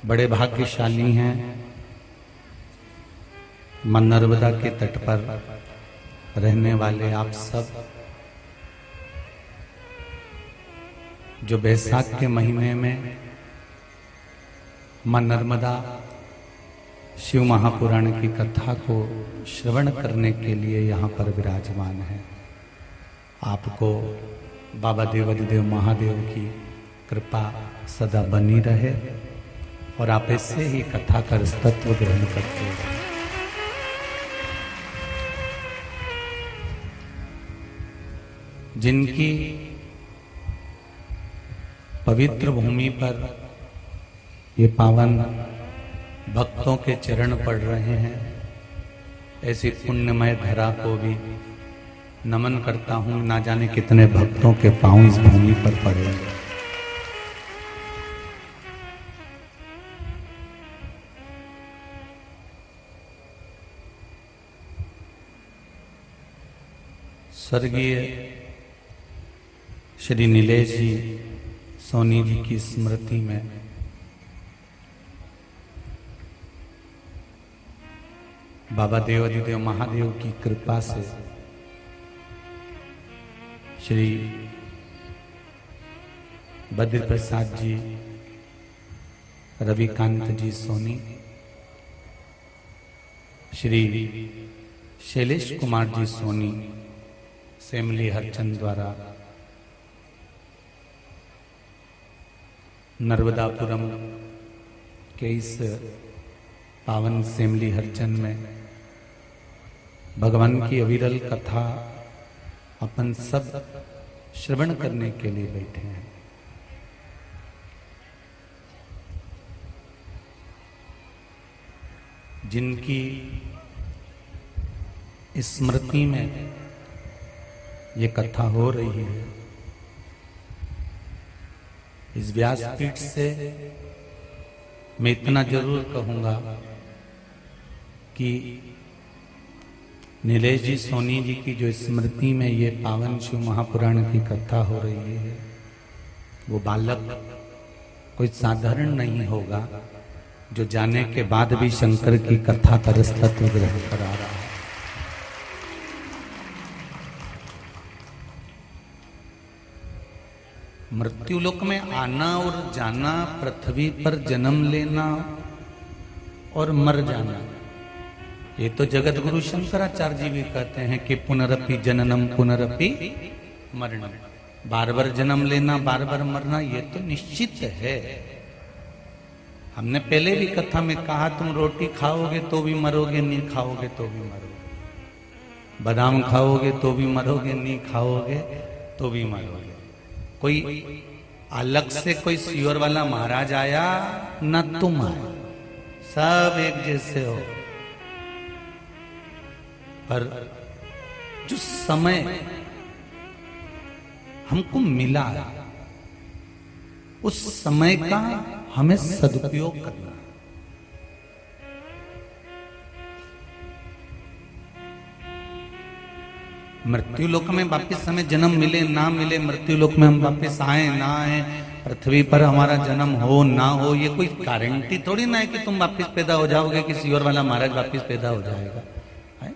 बड़े भाग्यशाली हैं। मां नर्मदा के तट पर रहने वाले आप सब, जो बैसाख के महीने में मां नर्मदा शिव महापुराण की कथा को श्रवण करने के लिए यहाँ पर विराजमान है। आपको बाबा देवाधिदेव महादेव की कृपा सदा बनी रहे और आप ऐसे ही कथा कर तत्व ग्रहण करते रहे। जिनकी पवित्र भूमि पर ये पावन भक्तों के चरण पड़ रहे हैं, ऐसी पुण्यमय धरा को भी नमन करता हूं। ना जाने कितने भक्तों के पांव इस भूमि पर पड़े हैं। स्वर्गीय श्री नीलेश जी सोनी जी की स्मृति में बाबा देवाधिदेव महादेव की कृपा से श्री बद्र प्रसाद जी, रविकांत जी सोनी, श्री शैलेश कुमार जी सोनी, सेमली हरचंद द्वारा नर्मदापुरम के इस पावन सेमली हरचंद में भगवान की अविरल कथा अपन सब श्रवण करने के लिए बैठे हैं। जिनकी स्मृति में ये कथा हो रही है, इस व्यासपीठ से मैं इतना जरूर कहूंगा कि नीलेश जी सोनी जी की जो स्मृति में ये पावन शिव महापुराण की कथा हो रही है, वो बालक कोई साधारण नहीं होगा, जो जाने के बाद भी शंकर की कथा का रस तत्व ग्रहण करा रहा है। मृत्युलोक में आना और जाना, पृथ्वी पर जन्म लेना और मर जाना, ये तो जगत गुरु शंकराचार्य जी भी कहते हैं कि पुनरपि जननम पुनरपि मरणम, बार बार जन्म लेना, बार बार मरना, ये तो निश्चित है। हमने पहले भी कथा में कहा, तुम रोटी खाओगे तो भी मरोगे, नहीं खाओगे तो भी मरोगे। बादाम खाओगे तो भी मरोगे, नहीं खाओगे तो भी मरोगे। कोई अलग से कोई सियोर वाला महाराज आया न तुम आए, सब एक जैसे हो। पर जो समय हमको मिला, उस समय का हमें सदुपयोग करना। मृत्यु लोक में वापिस हमें जन्म मिले ना मिले, मृत्यु लोक में हम वापिस आए ना आए, पृथ्वी पर हमारा जन्म हो ना हो, ये कोई गारंटी थोड़ी ना है कि तुम वापिस पैदा हो जाओगे, किसी और वाला महाराज वापिस पैदा हो जाएगा। है?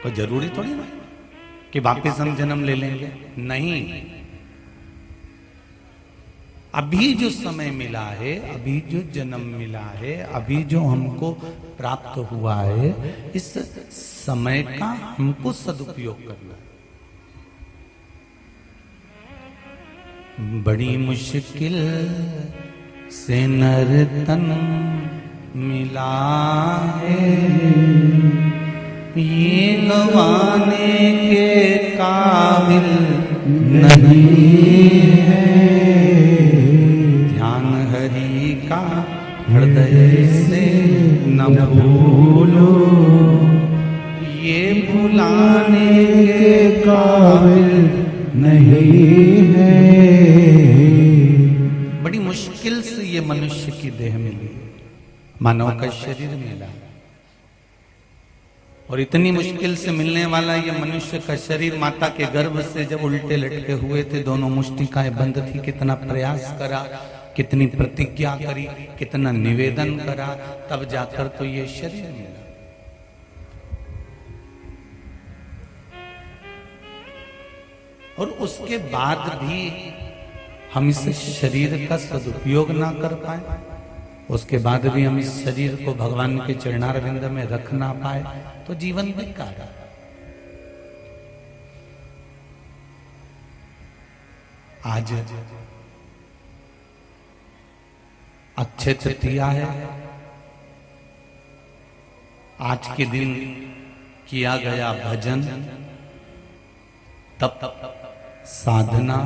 कोई जरूरी थोड़ी ना कि वापिस हम जन्म ले लेंगे, नहीं। अभी जो समय मिला है, अभी जो जन्म मिला है, अभी जो हमको प्राप्त हुआ है, इस समय का हमको सदुपयोग करना है। बड़ी मुश्किल से नर तन मिला है, ये गंवाने के काबिल नहीं है। ध्यान हरि का हृदय से न भूलो, ये भुलाने के काबिल नहीं है। बड़ी मुश्किल से ये मनुष्य की देह मिली, मानव का शरीर मिला, और इतनी मुश्किल से मिलने वाला ये मनुष्य का शरीर माता के गर्भ से जब उल्टे लटके हुए थे, दोनों मुष्टिकाएं बंद थी, कितना प्रयास करा, कितनी प्रतिज्ञा करी, कितना निवेदन करा, तब जाकर तो ये शरीर मिला। और उसके बाद भी हम इस शरीर का सदुपयोग ना कर पाए, उसके बाद भी हम इस शरीर को भगवान के चरणारविंद में रख ना पाए, तो जीवन बेकार है। आज अक्षय तृतीया है। आज के दिन किया गया भजन, तप, साधना,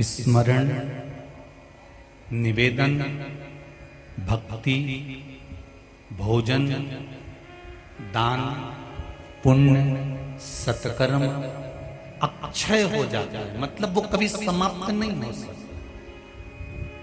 स्मरण, निवेदन, भक्ति, भोजन, दान, पुण्य, सत्कर्म अक्षय हो जाता है, मतलब वो कभी समाप्त नहीं हो सकता।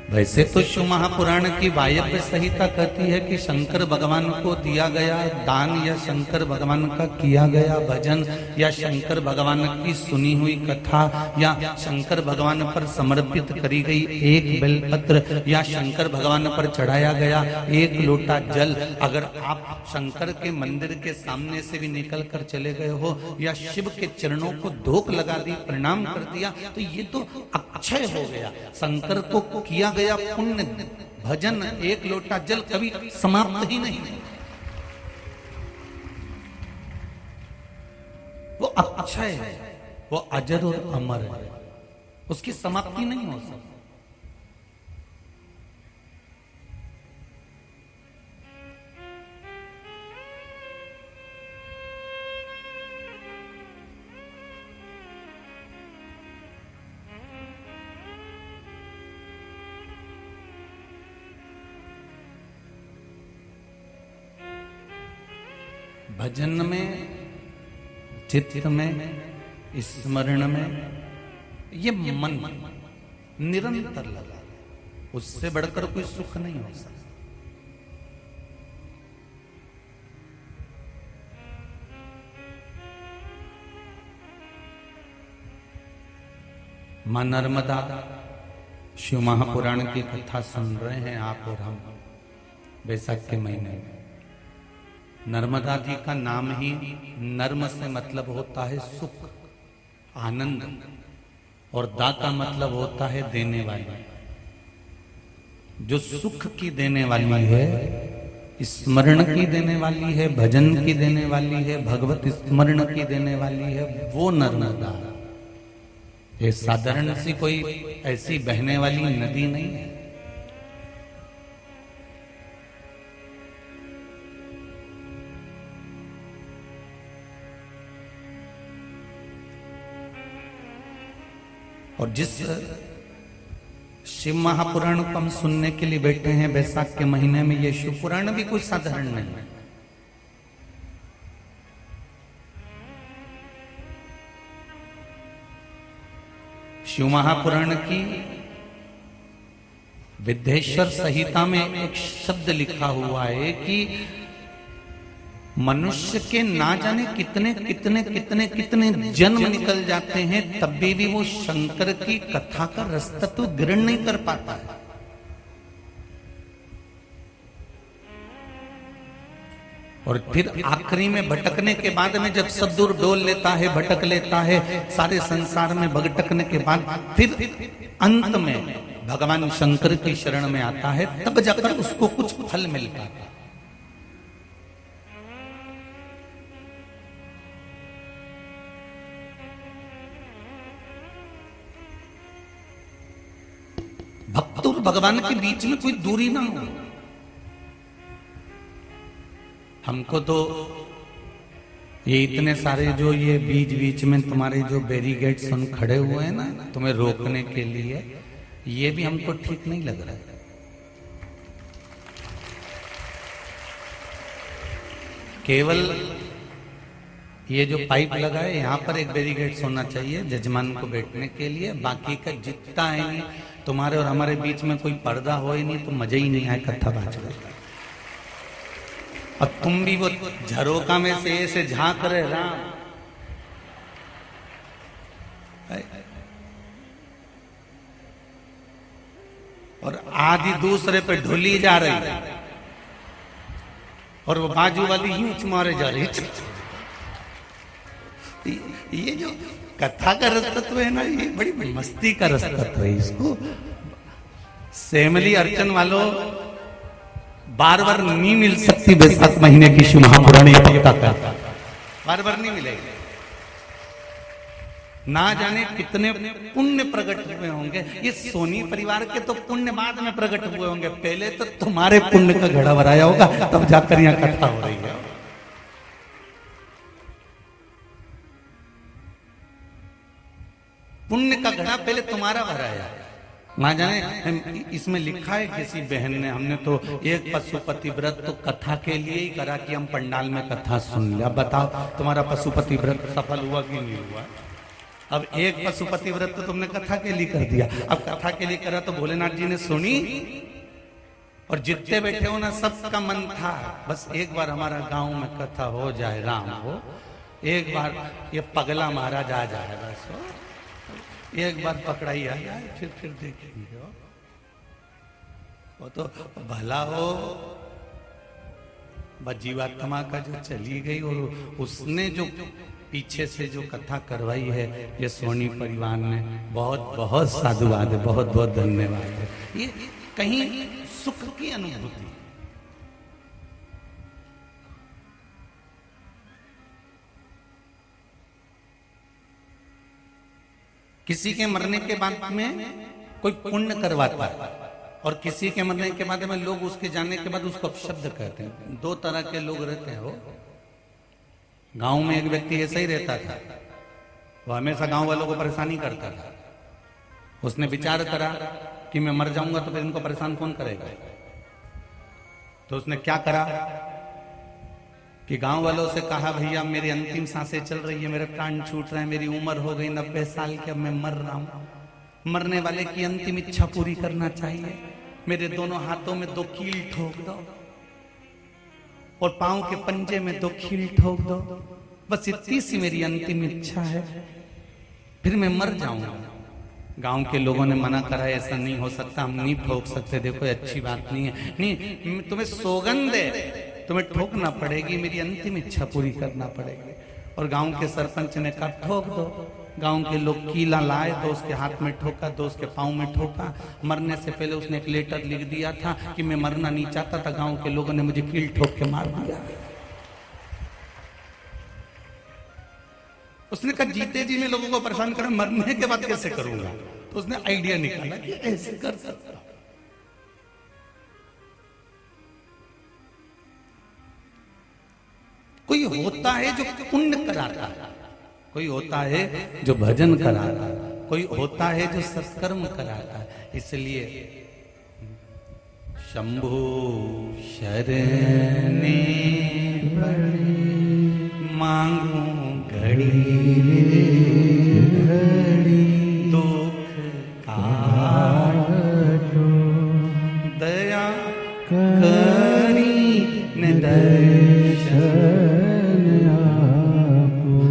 वैसे तो शिव महापुराण की वायव्य संहिता कहती है कि शंकर भगवान को दिया गया दान या शंकर भगवान का किया गया भजन या शंकर भगवान की सुनी हुई कथा या शंकर भगवान पर समर्पित करी गई एक बेलपत्र या शंकर भगवान पर चढ़ाया गया एक लोटा जल, अगर आप शंकर के मंदिर के सामने से भी निकल कर चले गए हो या शिव के चरणों को धोख लगा दी, प्रणाम कर दिया, तो ये तो अक्षय हो गया। शंकर को किया गया पुण्य भजन एक लोटा जल कभी समाप्त ही नहीं, वो अक्षय है, वो अजर और अमर है, उसकी समाप्ति नहीं हो सकती। भजन में, चित्त में, स्मरण में ये मन निरंतर लगा, उससे बढ़कर कोई सुख नहीं हो सकता। मां नर्मदा शिव महापुराण की कथा सुन रहे हैं आप और हम बैसाख के महीने में। नर्मदा जी का नाम ही नर्म से मतलब होता है सुख, आनंद, और दा का मतलब होता है देने वाली। जो सुख की देने वाली है, स्मरण की देने वाली है, भजन की देने वाली है, भगवत स्मरण की देने वाली है, वो नर्मदा। ये साधारण सी कोई ऐसी बहने वाली नदी नहीं है। और जिस शिव महापुराण को हम सुनने के लिए बैठे हैं बैसाख के महीने में, ये शिव पुराण भी कोई साधारण नहीं है। शिव महापुराण की विद्येश्वर संहिता में एक शब्द लिखा हुआ है कि मनुष्य के ना जाने कितने कितने कितने कितने जन्म निकल जाते हैं, तब भी वो शंकर की कथा का रसतत्व ग्रहण नहीं कर पाता है। और फिर आखिरी में भटकने के बाद में जब सब दूर डोल लेता है, भटक लेता है, सारे संसार में भटकने के बाद फिर अंत में भगवान शंकर की शरण में आता है, तब जाकर उसको कुछ फल मिलता है। भक्त और भगवान के बीच में कोई दूरी ना हो। हमको तो ये इतने सारे जो ये बीच बीच में तुम्हारे जो बैरिकेड्स हम खड़े हुए हैं ना तुम्हें रोकने के लिए, ये भी हमको ठीक नहीं लग रहा है। केवल ये जो पाइप लगा है यहाँ पर एक बैरिकेड होना चाहिए जजमान को बैठने के लिए, बाकी का जितना है तुम्हारे और हमारे बीच में कोई पर्दा हो ही नहीं तो मजा ही नहीं आए कथा बाज कर। और तुम भी वो झरोका में से ऐसे झांक रहे राम, और आधी दूसरे पे ढुली जा रही और वो बाजू वाली यूं मारे जा रही। ये जो कथा का रसतत्व है ना, ये बड़ी मस्ती का रसतत्व है। इसको सेमली अर्चन वालों बार बार नहीं मिल सकती। वैशाख महीने की शिव महापुराण ये पक्का करता, बार बार नहीं मिलेगी। ना जाने कितने पुण्य प्रकट हुए होंगे। ये सोनी परिवार के तो पुण्य बाद में प्रकट हुए होंगे, पहले तो तुम्हारे पुण्य का घड़ा भराया होगा, तब जाकर यहाँ कथा हो रही है। पुण्य का घड़ा पहले तुम्हारा भराया। ना जाने इसमें लिखा है किसी बहन ने, हमने तो एक पशुपति व्रत तो कथा के लिए ही करा कि हम पंडाल में कथा सुन लिया। बताओ तुम्हारा पशुपति व्रत सफल हुआ कि नहीं हुआ? अब एक पशुपति व्रत तो तुमने कथा के लिए कर दिया। अब कथा के लिए करा तो भोलेनाथ जी ने सुनी, और जितने बैठे हो ना सबका मन था बस एक बार हमारा गांव में कथा हो जाए, राम हो, एक बार ये पगला महाराज आ जाए, बस एक बार पकड़ाई आ जाए, फिर देखेंगे। वो तो भला हो बस जीवात्मा का जो चली गई, और उसने जो पीछे से जो कथा करवाई है ये सोनी परिवार ने, बहुत बहुत साधुवाद है, बहुत बहुत धन्यवाद है। ये कहीं सुख की अनुभूति। किसी के मरने के बाद में कोई पुण्य करवाता है, और किसी के मरने के बाद में लोग उसके जाने के बाद उसको अपशब्द कहते हैं। दो तरह के लोग रहते हैं। वो गांव में एक व्यक्ति ऐसा ही रहता था, वो हमेशा गांव वालों को परेशानी करता था। उसने विचार करा कि मैं मर जाऊंगा तो फिर इनको परेशान कौन करेगा। तो उसने क्या करा कि गांव वालों से कहा, भैया मेरी अंतिम सांसें चल रही है, मेरे प्राण छूट रहे हैं, मेरी उम्र हो गई 90 साल की, अब मैं मर रहा हूं। मरने वाले की अंतिम इच्छा पूरी करना चाहिए। मेरे दोनों हाथों में 2 कील ठोक दो और पांव के पंजे में 2 कील ठोक दो, बस इतनी सी मेरी अंतिम इच्छा है, फिर मैं मर जाऊंगा। गांव के लोगों ने मना करा, ऐसा नहीं हो सकता, हम नहीं ठोक सकते, देखो अच्छी बात नहीं है, नहीं तुम्हें सौगंध है, तुम्हें ठोकना पड़ेगी, मेरी अंतिम इच्छा पूरी करना पड़ेगी। और गांव के सरपंच ने कहा ठोक दो। गांव के लोग कीला लाए, तो उसके हाथ में ठोका, तो उसके पांव में ठोका। मरने से पहले उसने एक लेटर लिख दिया था कि मैं मरना नहीं चाहता था, गांव के लोगों ने मुझे कील ठोक के मार दिया। उसने कहा जीते जी मैं लोगों को परेशान करा, मरने के बाद कैसे करूंगा। तो उसने आइडिया निकाला कि ऐसे कर सकता। कोई होता है जो पुण्य कराता है, कोई होता है जो भजन कराता है, कोई होता है जो सत्कर्म कराता है। इसलिए शंभु शरणे मांगू घड़ी दुख काटो, दया करी न दर्शन।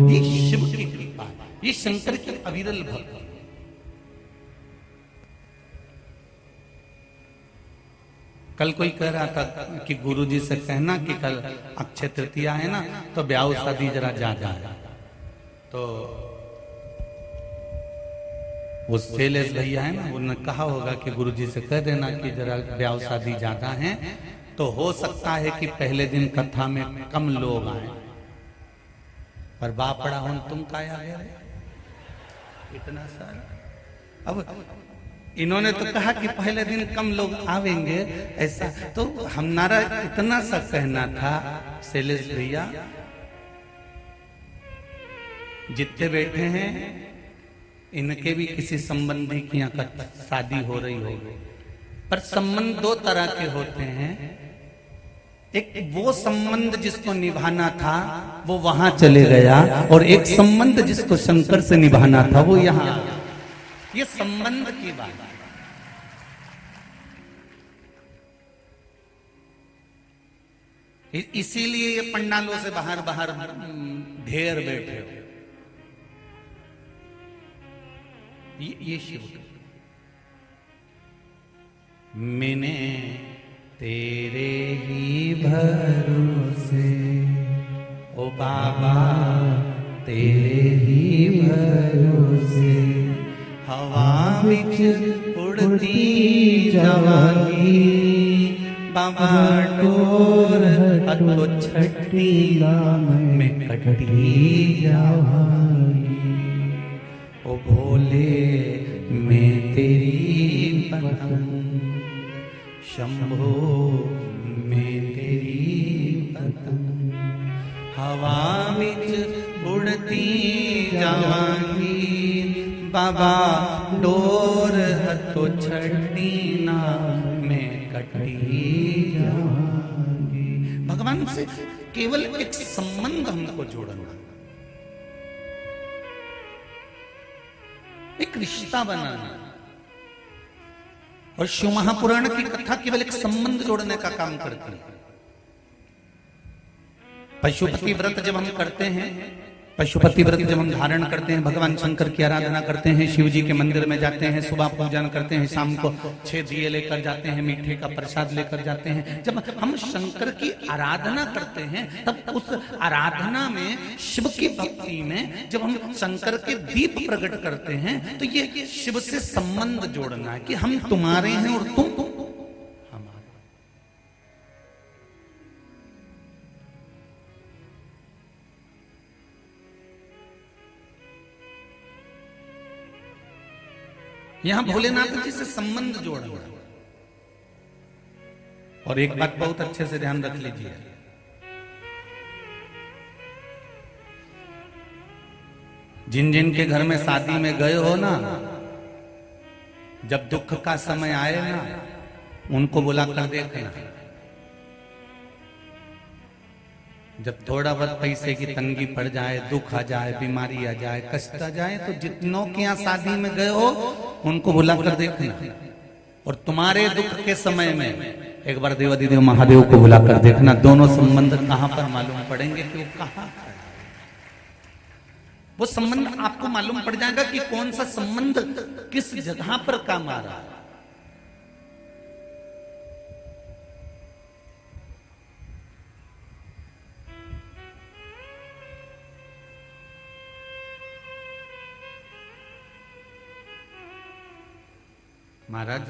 ये शिव की कृपा, ये शंकर की अविरल भक्ति। कल कोई कह रहा था कि गुरुजी से कहना कि कल अक्षय तृतीया है ना, तो ब्याह शादी जरा जा जाए। तो वो शैलेश भैया है ना, उन्होंने कहा होगा कि गुरुजी से कह देना कि जरा ब्याह शादी ज्यादा है, तो हो सकता है कि पहले दिन कथा में कम लोग आए। पर बापड़ा हो तुम काया गए इतना सारा। अब इन्होंने तो कहा कि पहले दिन कम लोग आवेंगे, ऐसा तो हमारा इतना सा कहना था शैलेश भैया, जितने बैठे हैं इनके भी किसी संबंधी की यहाँ का शादी हो रही होगी। पर संबंध 2 तरह के होते हैं। एक वो संबंध जिसको निभाना था वो वहां चले गया, और एक संबंध जिसको शंकर से निभाना था वो यहाँ। ये संबंध की बात है। इसीलिए ये पंडालों से बाहर बाहर ढेर बैठे हो। ये शिव मैंने तेरे ही भरोसे, ओ बाबा तेरे ही भरोसे, हवा बिच उड़ती जावांगी, बाबा डोर हटो छठी में कटी जावांगी, ओ भोले मैं तेरी पतंग, शंभो मैं तेरी पतंग, हवा बिच उड़ती जावांगी, बाबा डोर हथो छठी ना मैं कटी जावांगी। भगवान से केवल एक संबंध हमको जोड़ना, एक रिश्ता बनाना। और शिव महापुराण की कथा केवल एक संबंध जोड़ने का काम करती है। पशुपति व्रत जब हम करते हैं, पशुपति व्रत जब हम धारण करते हैं, भगवान शंकर की आराधना करते हैं, शिव जी के मंदिर में जाते हैं, सुबह पूजन करते हैं, शाम को 6 दिए लेकर जाते हैं, मीठे का प्रसाद लेकर जाते हैं। जब हम शंकर की आराधना करते हैं तब उस आराधना में, शिव की भक्ति में जब हम शंकर के दीप प्रकट करते हैं तो ये शिव से संबंध जोड़ना है कि हम तुम्हारे हैं और तुम हमारे। यहां भोलेनाथ जी से संबंध जोड़ना। और एक बात बहुत अच्छे से ध्यान रख लीजिए, जिन जिन के घर में शादी में गए हो ना, जब दुख का समय आए ना, उनको बुला कर देखना। जब थोड़ा बहुत पैसे की तंगी पड़ जाए, दुख आ जाए, बीमारी आ जाए, कष्ट आ जाए, तो जितनों के यहाँ शादी में गए हो उनको बुला कर देखना। और तुम्हारे दुख के समय में एक बार देवाधिदेव महादेव को बुला कर देखना। दोनों संबंध कहां पर मालूम पड़ेंगे कि वो कहां, वो संबंध आपको मालूम पड़ जाएगा कि कौन सा संबंध किस जगह पर काम आ रहा है। महाराज,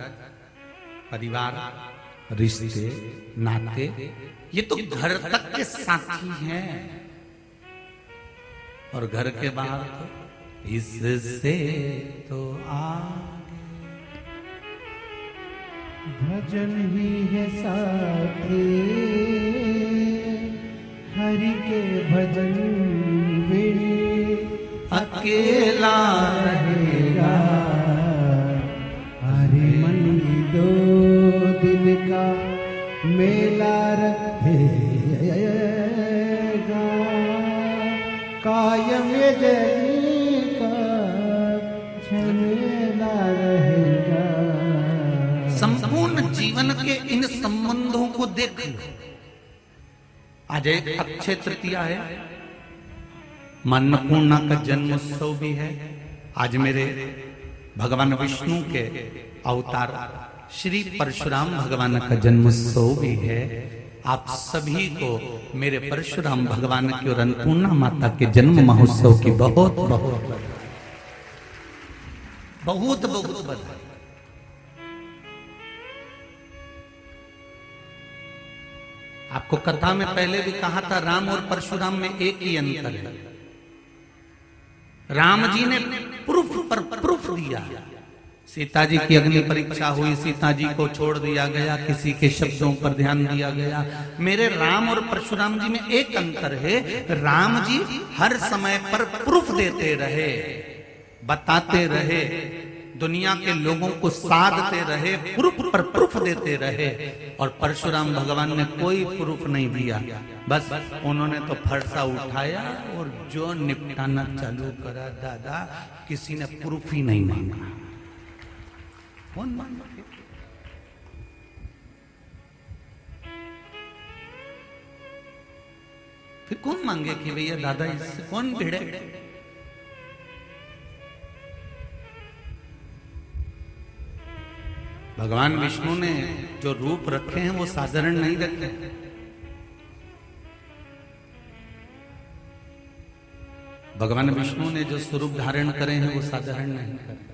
परिवार, रिश्ते, नाते, ये तो घर तक के साथी हैं, और घर के बाहर तो इससे तो आगे। भजन ही है साथी, हरि के भजन में अकेला रहेगा। हरि मन दो दिन का मेला रहेगा, कायम जनी का झमेला रहेगा। संपूर्ण जीवन के इन संबंधों को देख। आज एक अक्षय तृतीया है, अन्नपूर्णा का जन्मोत्सव भी है। आज मेरे भगवान विष्णु के अवतार श्री परशुराम भगवान का जन्मोत्सव भी है। आप सभी को मेरे परशुराम भगवान की और अन्नपूर्णा माता के जन्म महोत्सव की बहुत बहुत बहुत बहुत बधाई। आपको कथा में पहले भी कहा था, राम और परशुराम में एक ही अंतर है। राम जी ने प्रूफ पर प्रूफ दिया। सीता जी की अग्नि परीक्षा हुई, सीता जी को छोड़ दिया गया, किसी के शब्दों पर ध्यान दिया गया। मेरे राम और परशुराम जी में एक अंतर है, राम जी हर समय पर प्रूफ देते रहे, बताते रहे, दुनिया के लोगों को साधते रहे, प्रूफ पर प्रूफ देते रहे। और परशुराम भगवान ने कोई प्रूफ नहीं दिया, बस उन्होंने तो फरसा उठाया और जो निपटाना चालू करा। दादा, किसी ने प्रूफ ही नहीं मांगा। कौन मांगा? फिर कौन मांगे कि भैया दादा इससे कौन भिड़े? भगवान विष्णु ने जो रूप रखे हैं वो साधारण नहीं रखे। भगवान विष्णु ने जो स्वरूप धारण करे हैं वो साधारण नहीं करे।